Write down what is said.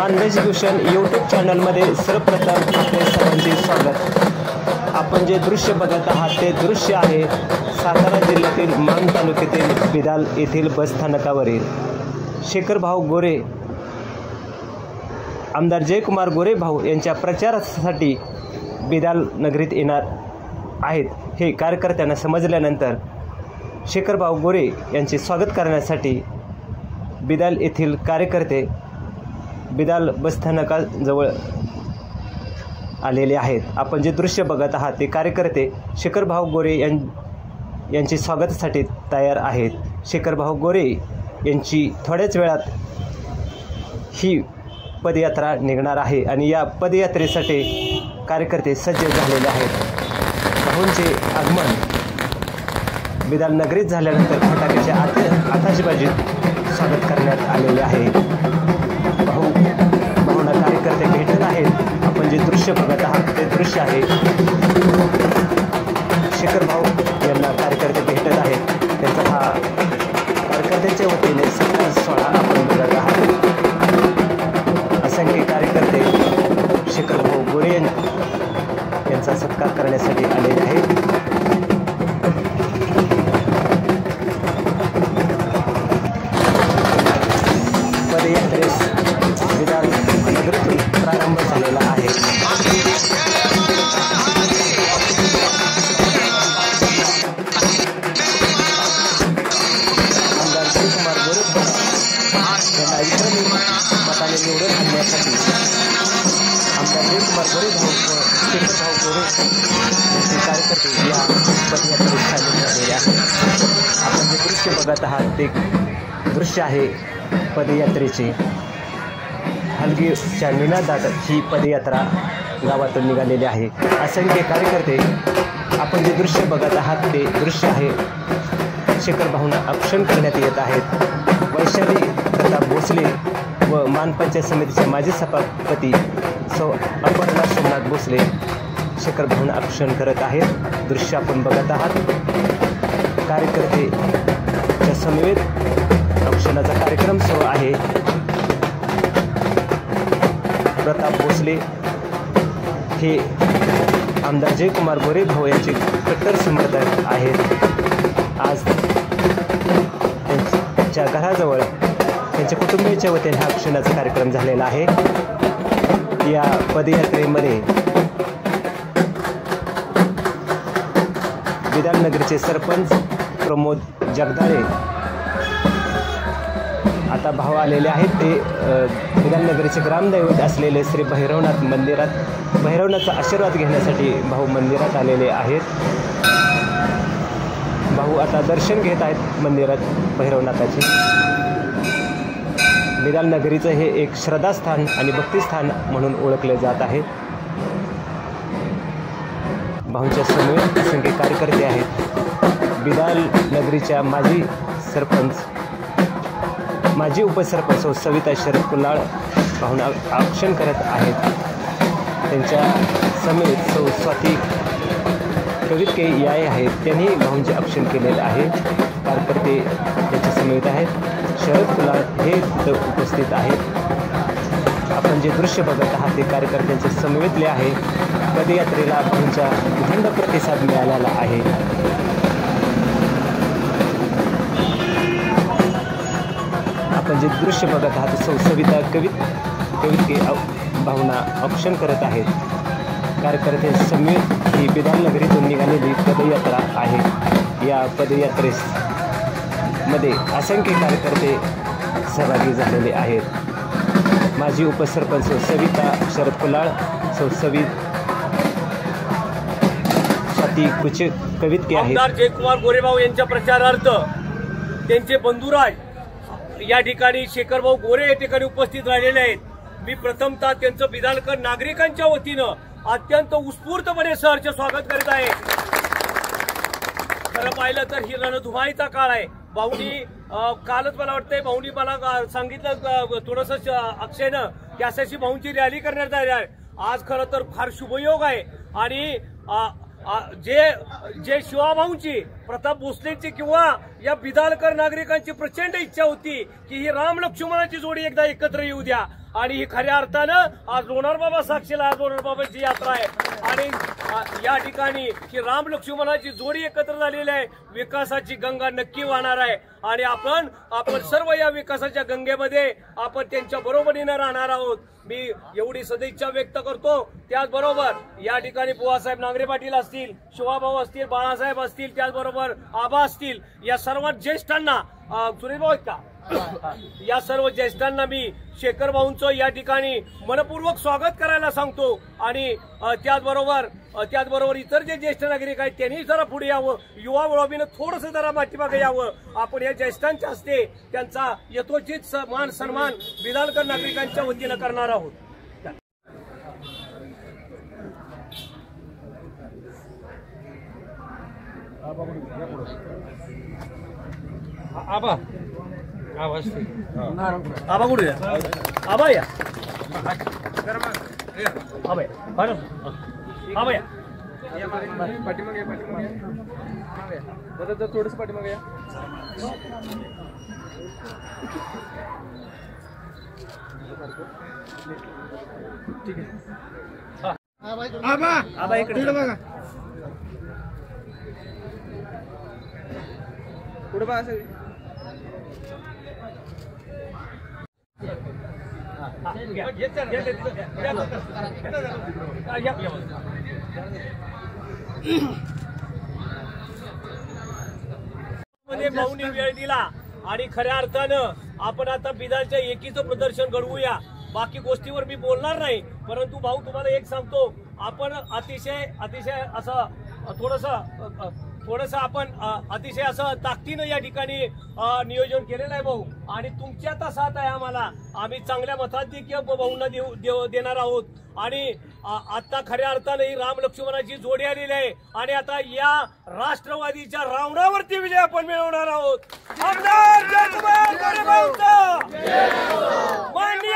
मानवेश Bhushan YouTube चॅनलमध्ये सर्वप्रथम आपले सर्वांचे स्वागत। आपण जे दृश्य बघत आहात ते दृश्य आहे सातारा जिल्ह्यातील मान तालुक्यातील बिदाल येथील बस स्थानकावरील। शेखरभाऊ गोरे, आमदार जयकुमार गोरे भाऊ यांच्या प्रचारासाठी बिदाल नगरीत येणार आहेत हे कार्यकर्त्यांना समजल्यानंतर शेखरभाऊ गोरे यांचे स्वागत करण्यासाठी बिदाल येथील कार्यकर्ते बिदाल बसस्थानकाजवळ आलेले आहेत। आपण जे दृश्य बघत आहात ते कार्यकर्ते शेखरभाऊ गोरे यांचे स्वागतासाठी तयार आहेत। शेखरभाऊ गोरे यांची थोड्याच वेळात ही पदयात्रा निघणार आहे आणि या पदयात्रेसाठी कार्यकर्ते सज्ज झालेले आहेत। भाऊंचे आगमन बिदाल नगरीत झाल्यानंतर फटाक्याच्या आतिषबाजीत स्वागत करण्यात आलेले आहे। भाऊंना कार्यकर्ते भेटत आहेत। आपण जे दृश्य बघत आहात ते दृश्य आहे शेखरभाऊ यांना कार्यकर्ते भेटत आहेत। त्यांचा हा कार्यकर्त्यांच्या वतीने सत्कार सोहळा आपण बघत आहात। असंख्य कार्यकर्ते शेखरभाऊ गोरे यांचा सत्कार करण्यासाठी आलेले आहेत। पदयात्रेस बिदाल नगरीतून प्रारंभ झालेला आहे। आमदार जयकुमार गोरे यांना विक्रमी मताने निवडून आणण्यासाठी आमदार जयकुमार गोरे भाऊ व शेखरभाऊ गोरे यांचे कार्यकर्ते या पदयात्रेत सामील झालेले आहेत। आपण जे दृश्य बघत आहात ते दृश्य आहे पदयात्रेचे। हलगीच्या निनादात ही पदयात्रा गावातून निघालेली आहे। असंख्य कार्यकर्ते आपण जे दृश्य बघत आहात ते दृश्य आहे शेखरभाऊंना औक्षण करण्यात येत आहेत। वैशाली प्रताप भोसले व मान पंचायत समितीचे माजी सभापती सौ अपर्णा सोमनाथ भोसले शेखरभाऊंना औक्षण करत आहेत। दृश्य आपण बघत आहात। कार्यकर्तेच्या समवेत औक्षणाचा कार्यक्रम सुरू आहे। प्रताप भोसले हे आमदार जयकुमार गोरे भाऊ यांचे कट्टर समर्थक आहेत। आज त्यांच्या घराजवळ त्यांच्या कुटुंबियाच्या वतीने हा औक्षणाचा कार्यक्रम झालेला आहे। या पदयात्रेमध्ये बिदाल नगरचे सरपंच प्रमोद जगदाळे आता भाऊ आलेले आहेत। ते बिदाल नगरीचे ग्रामदैवत असलेले श्री भैरवनाथ मंदिरात भैरवनाथचा आशीर्वाद घेण्यासाठी भाऊ मंदिरात आलेले आहेत। भाऊ आता दर्शन घेत आहेत मंदिरात भैरवनाथाचे। बिदाल नगरीचं हे एक श्रद्धास्थान आणि भक्तिस्थान म्हणून ओळखले जात आहे। भाऊंच्या समवेत असंख्य कार्यकर्ते आहेत। बिदाल नगरीच्या माजी सरपंच माजी उपसरपंच सविता शरद कुलाळ भाऊंना औक्षण करत आहेत। त्यांच्या समेत सौ स्वाती कवितके याय आहेत, त्यांनी भाऊंचे औक्षण केलेले आहे। कार्यकर्ते त्यांच्या समेत आहेत। शरद कुलाळ हे तिथं उपस्थित आहेत। आपण जे दृश्य बघत आहात ते कार्यकर्त्यांचे समवेतले आहे। पदयात्रेला भाऊंचा उदंड प्रतिसाद मिळालेला आहे। आपण जे दृश्य बघत आहात सौ सविता कवितके भाऊंना औक्षण करत आहेत। कार्यकर्ते समेत ही बिदाल नगरीतून निघालेली पदयात्रा आहे। या पदयात्रेस मध्ये असंख्य कार्यकर्ते सहभागी झालेले आहेत। माजी उपसरपंच सविता शरद कुलाळ स्वाती कवितके आहेत। आमदार जयकुमार गोरेभाऊ यांच्या प्रचारार्थ त्यांचे बंधुराज या ठिकाणी शेखरभाऊ गोरे या ठिकाणी उपस्थित राहिलेले आहेत। मी प्रथमतः त्यांचं बिदालकर नागरिकांच्या वतीनं अत्यंत उत्स्फूर्तपणे सहर्ष स्वागत करीत आहे। खरं पाहिलं तर ही रणधुमाळीचा काळ आहे। भाऊनी कालच मला वाटतंय भाऊनी मला सांगितलं थोडंसं अक्षयनं की अशाशी भाऊंची रॅली करण्यात आली आहे। आज खरं तर फार शुभयोग आहे आणि जे शिवाभाऊंची प्रताप भोसलेंची किंवा या बिदालकर नागरिकांची प्रचंड इच्छा होती की ही राम लक्ष्मणाची जोडी एकदा एकत्र येऊ द्या आणि ही खऱ्या अर्थानं आज लोणारबाबा साक्षीला आज लोणारबाबाची यात्रा आहे आणि या ठिकाणी ही राम लक्ष्मणाची जोडी एकत्र झालेली आहे. विकासाची गंगा नक्की वाहणार आहे आणि आपण सर्व या विकासाच्या गंगेमध्ये आपण त्यांच्या बरोबरीनं राहणार आहोत. मी एवढी सदिच्छा व्यक्त करतो. त्याचबरोबर या ठिकाणी बुवासाहेब नांगरे पाटील असतील, शिवाभाऊ असतील, बाळासाहेब असतील, त्याचबरोबर आबा असतील, या सर्व ज्येष्ठांना सुरेश भाऊ आहेत का, या सर्व ज्येष्ठांना मी शेखर भाऊंचं या ठिकाणी मनपूर्वक स्वागत करायला सांगतो आणि त्याचबरोबर इतर जे ज्येष्ठ नागरिक आहेत त्यांनी जरा पुढे यावं, युवा लॉबीनं थोडंसं जरा पाठीमागे यावं. आपण या ज्येष्ठांच्या हस्ते त्यांचा यथोचित मान सन्मान बिदालकर नागरिकांच्या वतीनं करणार आहोत. आबा आबा कुठे आबा या आबा या पाठीमागे थोडस पाठीमागे या. ठीक आहे. आबा इकडे बघा पुढे बघा सगळी. भाऊनी वेळ दिला आणि खऱ्या अर्थानं आपण आता बिदालच्या एकीचं प्रदर्शन घडवूया. बाकी गोष्टीवर मी बोलणार नाही, परंतु भाऊ तुम्हाला एक सांगतो, आपण अतिशय असं थोडंसं आपण अतिशय असं ताकदीनं या ठिकाणी नियोजन केलेलं आहे भाऊ आणि तुमची आता साथ आहे आम्हाला. आम्ही चांगल्या मताधिक्य भाऊंना देणार आहोत आणि आता खऱ्या अर्थानं ही राम लक्ष्मणाची जोडी आलेली आहे आणि आता या राष्ट्रवादीच्या रावणावरती विजय आपण मिळवणार आहोत. आमदार जयकुमार गोरे भाऊंचा, माननीय